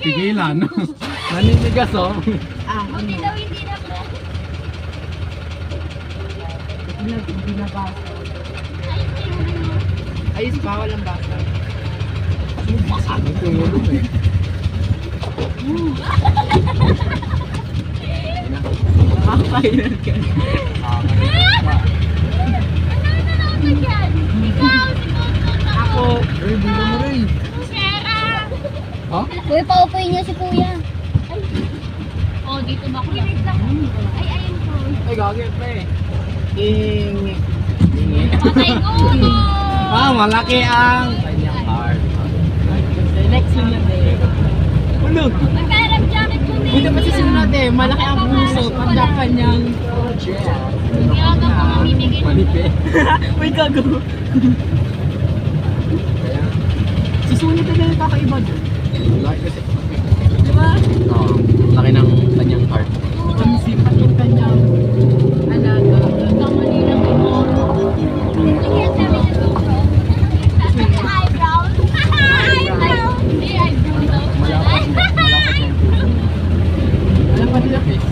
pigilan. Naninigas oh. Buti daw hindi na po. Hindi na basa. Ay, Ayos pa, walang basa. Masakit yung ulo eh. Nakakailan ka. ano na yan? Ikaw, si Tuntun ako. Eh, bilo mo rin. Sera. Ha? Uy, paupuin niya si kuya. Ay. Oh, dito ba ako? Ay, ayun po. Ay, gagawin pa eh. Patay ko. Ah, malaki ang kanyang heart. Next yun yun eh. Ulog! Magkarap jacket ko din. Dito pa sa sinunod eh, malaki ang puso pag kanyang project. Hindi ako na mamimigay. Manipe. Uy, gago. Susunod na yung kakaiba doon. Laki kasi. Diba? Oo, laki ng kanyang heart. Ang sipat yung kanyang alaga. Kamali lang ito. Sige, sabi niya ito. Eyebrows. Eyebrows. Hindi, eyebrows daw. Malapad na. Malapad na yung puso. Alam pa nila, Chris?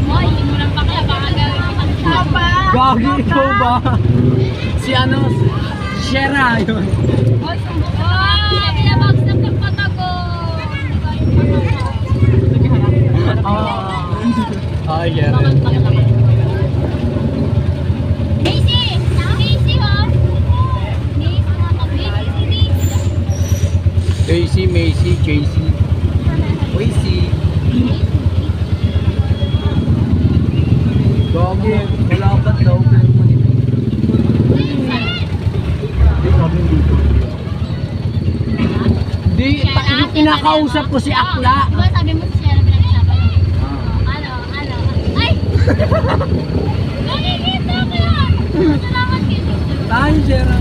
Hoy, hindi mo lang pakla. Baka gawin mo ang tapa. Gagi, ikaw ba? Si ano? Shera yun. Hoy, sumbo. Oh, binabags ng pagpatago. Sige, harap. Ay, Shera. Bakit pakla? Macy! Macy, ho? Macy, Macy, JC. Macy. Gagi, malapad daw. Pero manipe. Hindi, sabi dito. Di, pinakausap ko si Akla. Diba sabi mo si Sierra pinag-isapan mo? Ano? Ay! Nakikita ko yan! Salamat kayo. Tahan, Shera.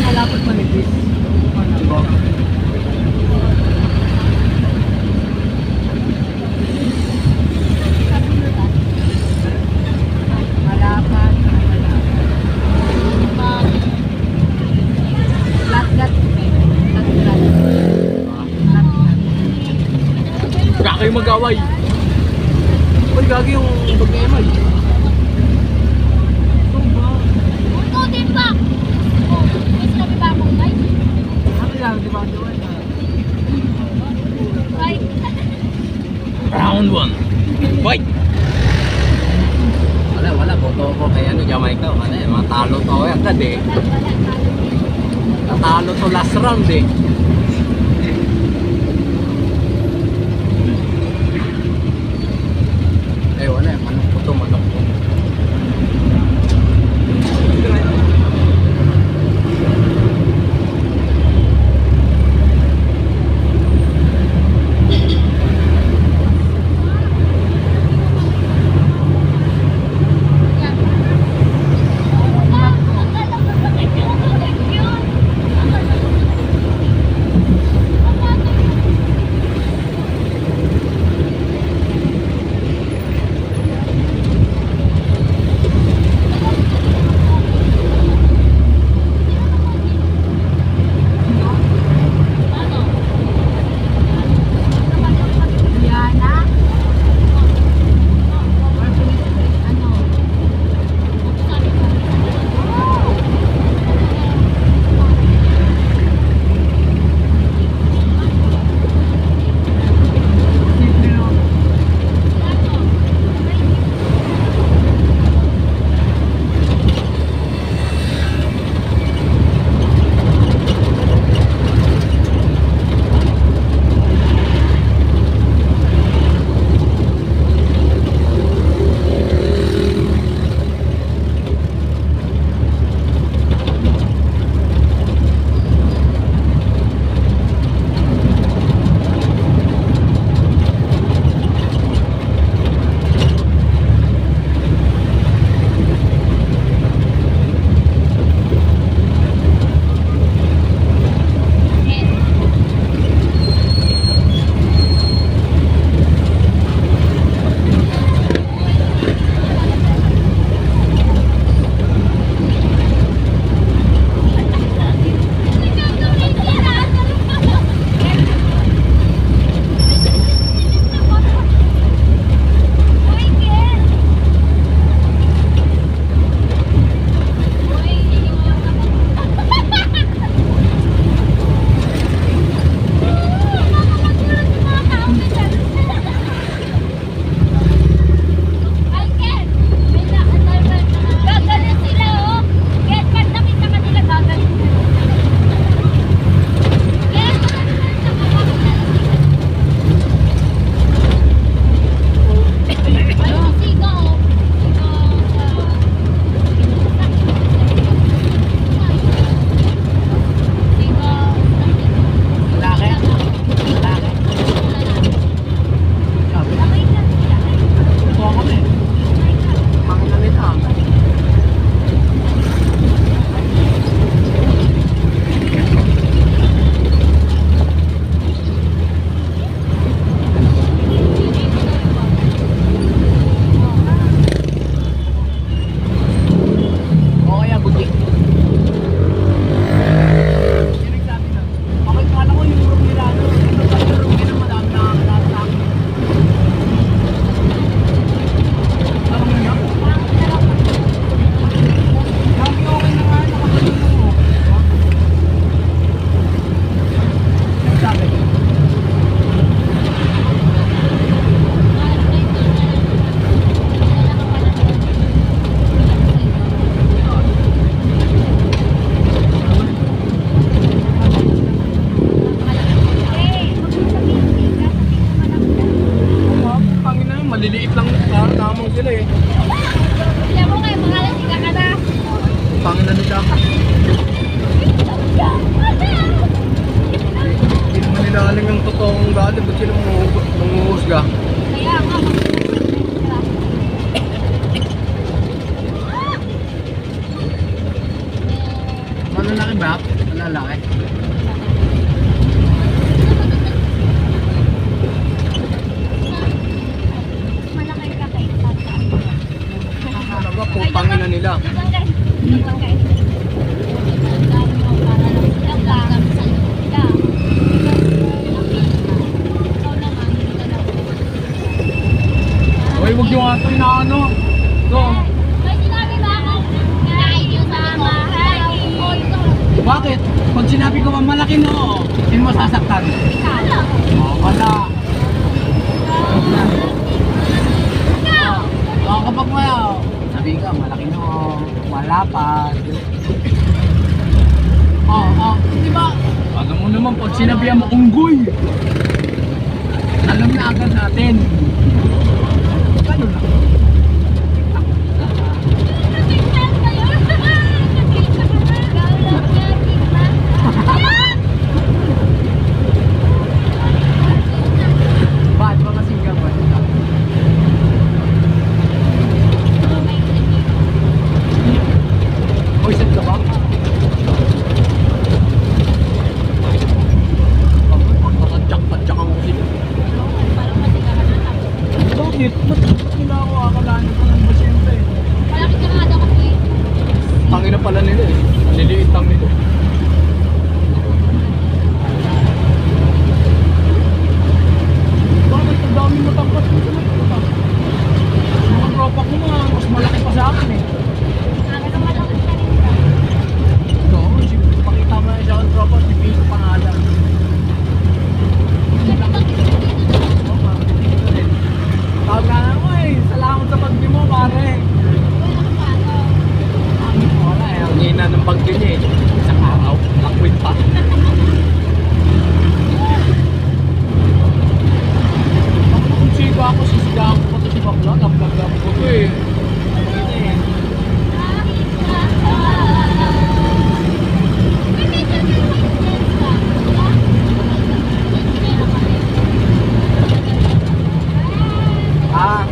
Malapad manipis. Diba? Malapan. Lat-lat. Lat-lat. Huwag kayo mag-away. Uy, gagi yung pag-emay. Ito din ba? Oh, may sinabi ba akong bye? Ako lang, di ba doon? Bye. Round 1. Fight! Wala. Boto ko kay Jamaica. Mga talo to agad eh. Natalo to last round eh. Wala. Manok ko to. Hindi naman nila alam yung totoong dati. Ba't sila manguhusga? Kaya nga, Malalaki ba? Malalaki. malaki ka kay tata. Talaga, putangin na nila. Ibang guys. Ibang guys. Dami mo para lang sila lang sa sila. Ikaw naman, hindi ka lang. Uy, huwag yung ato na ano. Ito. May sinabi ba ako? Kahit yung sama. Bakit? Pag sinabi ko malaki no, sino masasaktan? Oh, wala. Oh, kapag wala, sabi ka, malaki no, malapad. Oh, di ba? Alam mo naman, pag sinabihan mo unggoy, alam na agad natin. Ganun lang. Bad mga Singapore. Uy, set ka ba? Nakatsak-patsak ang usin. Bakit? Ba't nila ako akalaan ko ng pasyente? Tangin na pala nila eh. Nililiit lang nila. Bakit? Ang daming matangkas dito na ito. Mga tropa ko nga, mas malaki pa sa akin eh. Ito, pakita mo na siya ang tropa, si Pino pangalan. Tawag ka na mo eh, salamat sa pagdi mo pare. Wala eh, ang hina ng bagyo niya eh. Isang araw, lakwit pa. Kung siga ako, sisigahan ko pa ito si Bakla, nablag-lag ko ito eh. Ito eh. Ah,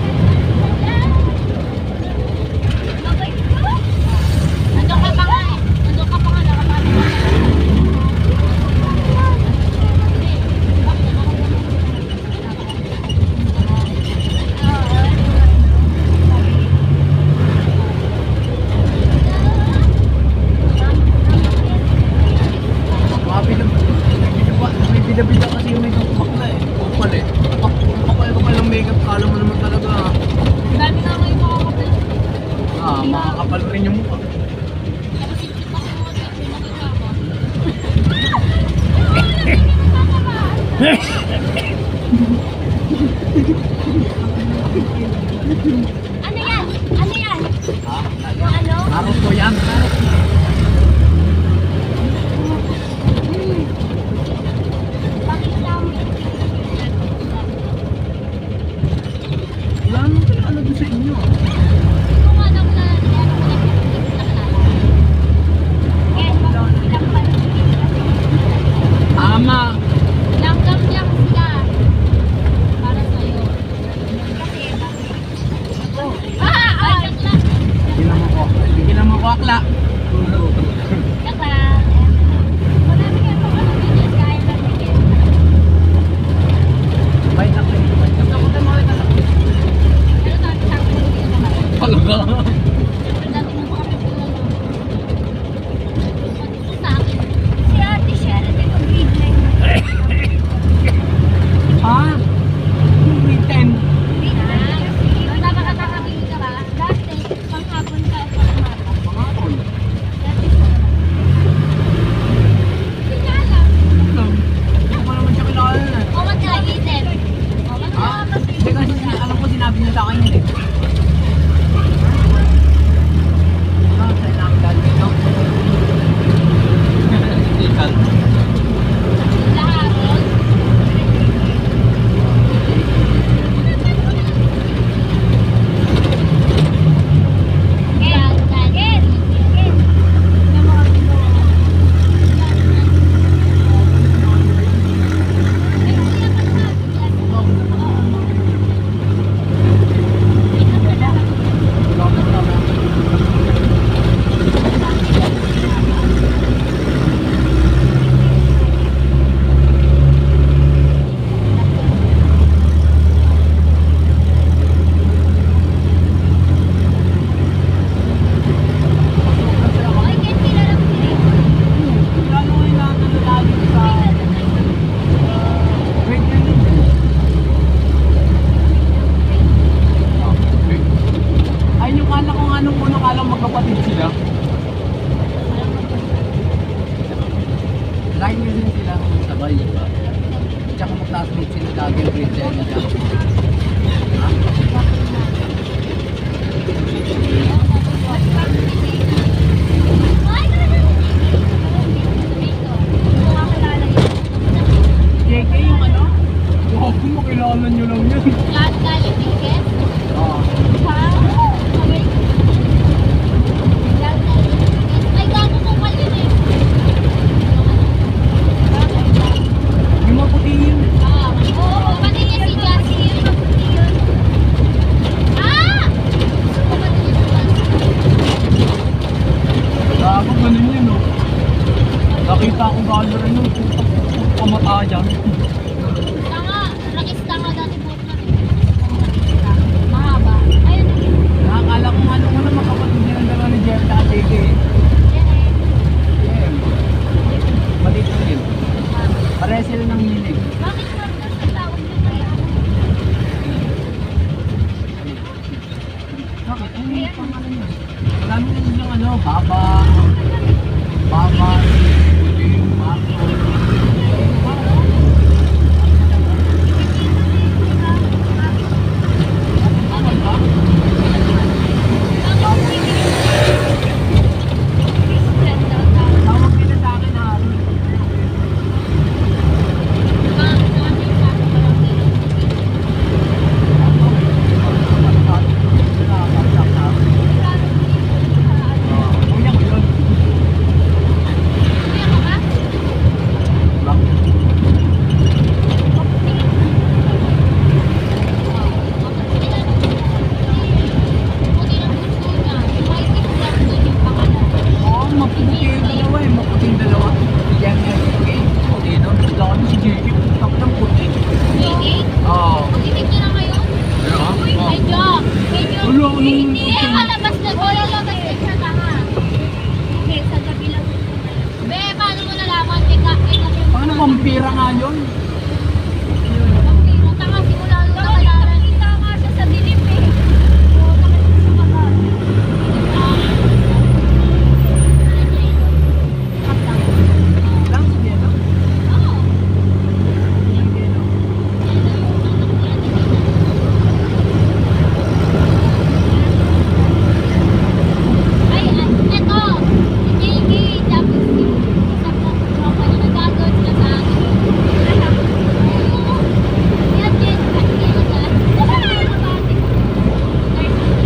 bahay. Tsaka mag-classmate sila dati yung grade 7 dyan. JK yung ano? Wow, kung makilala nyo lang yun. Oo. Yung maputi yun. Gago, ganun yun, no? Nakita ko galo rin yung pamata dyan. Mahaba. Ayun. Nakakala ko nga nung una makapatid din ang dalawa ni Jeff at JK. Yeah. Maliit lang yun. Pareha sila ng minig. Bakit ang tawag nyo kaya? Bakit? Ano yung pangalan yun? Marami na yung ano, Baba, Puting, Pato. Ano ba? Tawag nila sa akin na kuya ko yun. Oo, maputi yung dalawa eh. Maputi yung dalawa. Yan yan. Okay. Okay, no? Lalo si JK. Putak ng puti. Oo. Wala, ano? Malabas na ko. Lalabas na siya tanga. Okay, sa gabi lang. Be, paano mo nalaman? Paano vampira nga yun? Vampiro, tanga, simula nung nakalaran. Nakita nga siya sa dilim eh. Oo, nakita sa kagat. Lang, sige, no? Oo. Ay, eto. Si JB, tapos sa tropa niya nagagawin sila sa akin. Yan din, kasi yun sa 13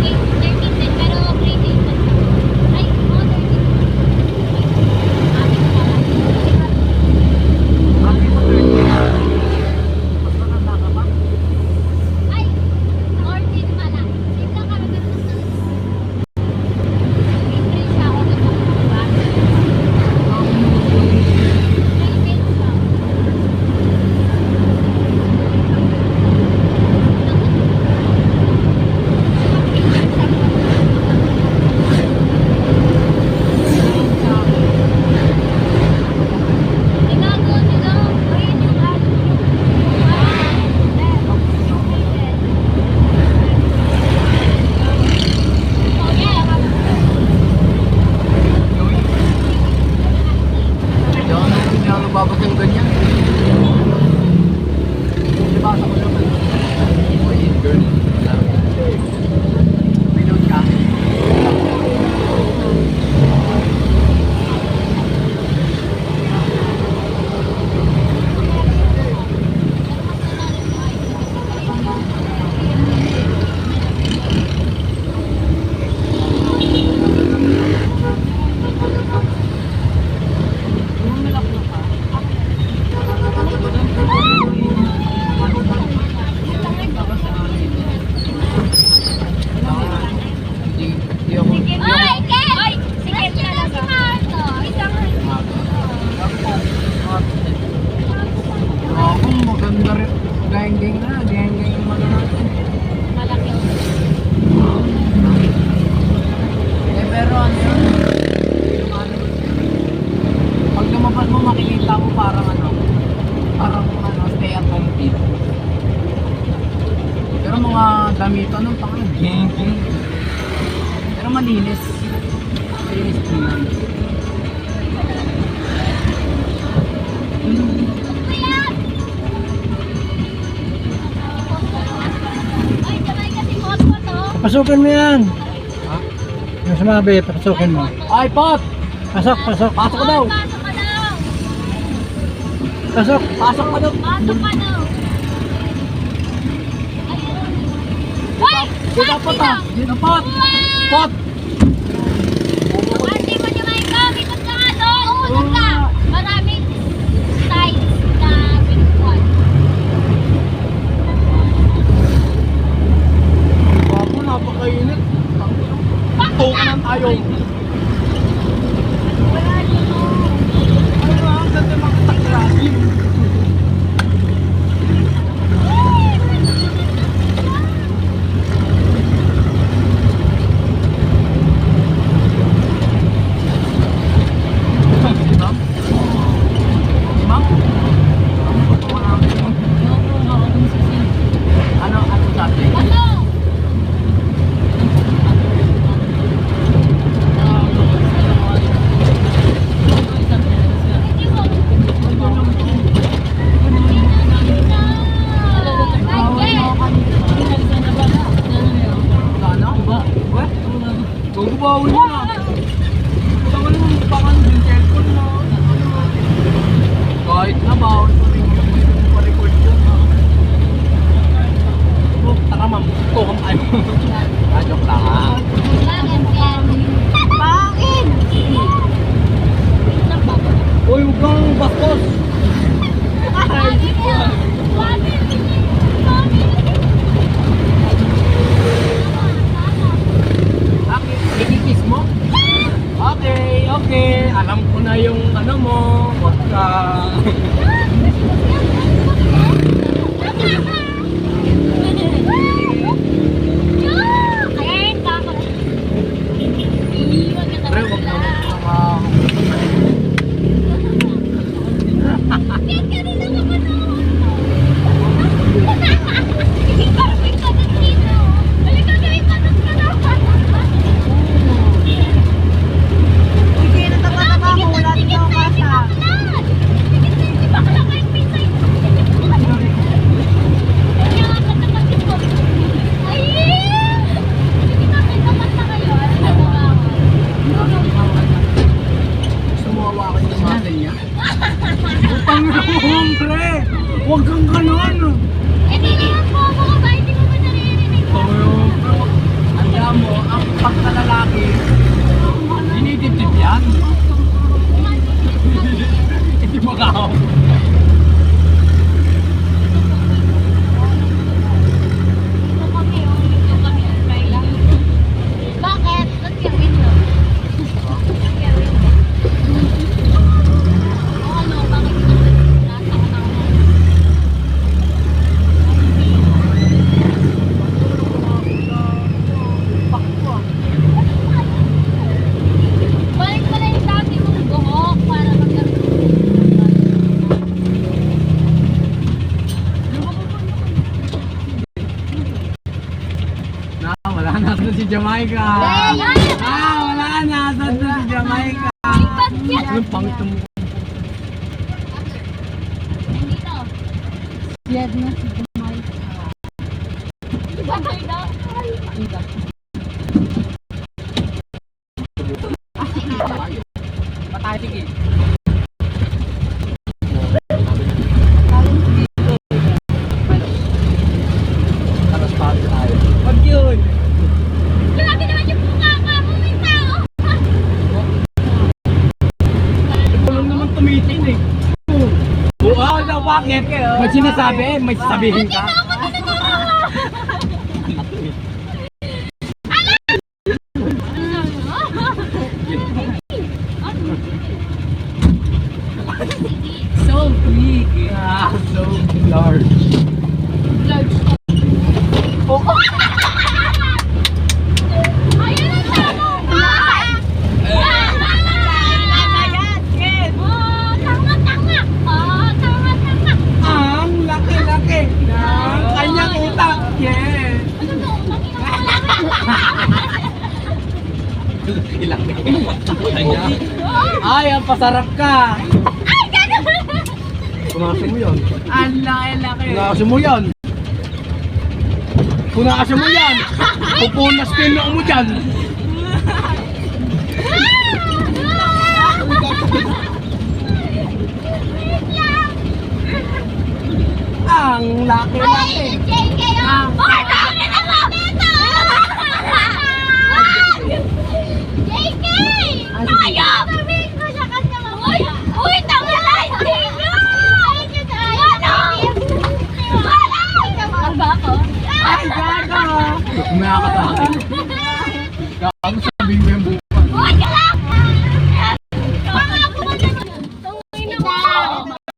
din, pero grade 8 na siya. Ay, oo, 13. Amin ko pala. Happy mo 30. Mas matanda ka pa? Ay, 14 pala. Tignan ka na ganun sa grade 3 siya ako nagpapagawa. Grade 8 siya. Hindi ako babas ng ganyan. Nabasa ko naman. Boy and girl. Reload ka. Hindi ako. Ay, Ken! Sige, talaga. Si Marto. Isang Ako, maganda rin. Gayang-gayang na. Gayang-gayang yung mga natin. malaki. Eh, pero ano yun? Yung ano? Pag lumabas mo, makikita mo parang ano? Parang stay at home kid. Pero mga damitan ng pangalan, geng-geng. Pero malinis. Malinis tingnan. Kuya, pasukin mo yan. Ha? Yung sumabi, pasukin mo. Ay, Pot! Pasok, pasok. Pasok ka daw! Pasok ka daw! Pasok. Pasok ka daw! Pasok ka daw! Uy! Dito, Pot ah! Dito, Pot! Pot! Ate mo ni Maika, ikot ka nga doon! Ikot ka! Maraming sides na pinkuan. Bago, napakainit. Tuko na tayo. Wala dito. Ano nga, ang ganda makatakrasin. Ano sabi? Ano? Hindi mo. Ano? What? Gugubawin mo na. Tama naman pangan yung cellphone mo. Kahit na bawal mo rin yung pa-record yun. Oh, taka ma'am. Tukam tayo. Joke lang ha. Bakit? Uy, huwag kang bastos. Bakit? Ikikis mo? Okay, okay. Alam ko na yung ano mo. Huwag ka... Pre, huwag na sumuwawa ka ng mga niya. Utang na mo, pre! Huwag kang ganon! Alam mo, ang pagkalalaki, dinidibdib yan. Hindi mo kao. Bakit? Ba't gawin mo? Ba't gawin mo? O ano, bakit nasa katao mo? Balik mo na yung dati mong buhok para Wala na ito si Jamaica. Wala na ito si Jamaica. Anong pangit mo? Dito. Yan na si Jamay. Bakit daw? Patay, sige. Tapos pa tayo. Wag yun. Grabe naman yung mukha ka mo, may tao. Walang naman tumitin eh. Oo, na bakit? May sinasabi, may sasabihin ka. So big. Yeah, so large. Ayun ang tama. Tanga-tanga. Tanga-tanga. Ang laki-laki ng kanyang utak. Yes. Ano to? Laki-laki. Ay, ang pasarap ka. Ay, gano'n! Pumasok mo yun. Ang laki-laki. Pumasok mo yun. Punasan mo yan. Pupunas din mo dyan. Ang laki-laki. JK, oh! Bakit ako nilabang dito? JK! Ayaw! Sabihin ko sa kanya mamaya. Uy, tangalay! Karga ako? Ay, gago. Nakakatakot. Gago sabihin mo yung